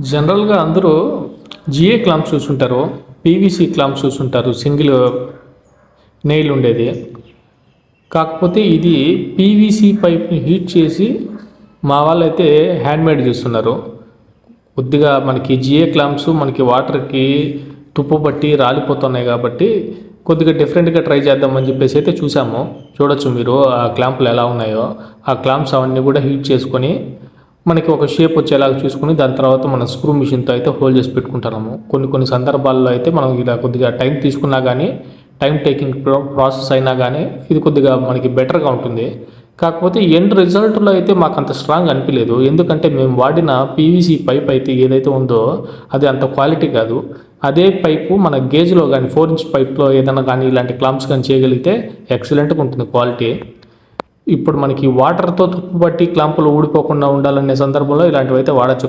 జనరల్‌గా అందరూ GA clamps చూసుంటారు. పీవీసీ క్లాంప్స్ చూసుంటారు. సింగిల్ నెయిల్ ఉండేది. కాకపోతే ఇది పీవీసీ పైప్‌ని హీట్ చేసి మా వాళ్ళైతే హ్యాండ్‌మేడ్ చేస్తున్నారు. కొద్దిగా మనకి జిఏ క్లాంప్స్ మనకి వాటర్‌కి తుప్పు పట్టి రాలిపోతున్నాయి కాబట్టి కొద్దిగా డిఫరెంట్‌గా ట్రై చేద్దామని చెప్పేసి అయితే చూసాము. చూడొచ్చు మీరు ఆ క్లాంపులు ఎలా ఉన్నాయో. ఆ క్లాంప్స్ అవన్నీ కూడా హీట్ చేసుకొని మనకి ఒక షేప్ వచ్చేలాగా చూసుకొని దాని తర్వాత మనం స్క్రూ మిషన్‌తో అయితే హోల్ చేసి పెట్టుకుంటున్నాము. కొన్ని సందర్భాల్లో అయితే మనం ఇలా కొద్దిగా టైం తీసుకున్నా కానీ టైం టేకింగ్ ప్రాసెస్ అయినా కానీ ఇది కొద్దిగా మనకి బెటర్‌గా ఉంటుంది. కాకపోతే ఎండ్ రిజల్ట్‌లో అయితే మాకు అంత స్ట్రాంగ్ అనిపియలేదు. ఎందుకంటే మేము వాడిన పీవీసీ పైప్ అయితే ఏదైతే ఉందో అది అంత క్వాలిటీ కాదు. అదే పైపు మన గేజ్‌లో గానీ 4 ఇంచ్ పైప్‌లో ఏదైనా కానీ ఇలాంటి క్లాంప్స్ కానీ చేయగలిగితే ఎక్సలెంట్‌గా ఉంటుంది క్వాలిటీ. ఇప్పుడు మనకి వాటర్‌తో తుప్పు పట్టి క్లాంపులు ఊడిపోకుండా ఉండాలనే సందర్భంలో ఇలాంటివైతే వాడొచ్చు.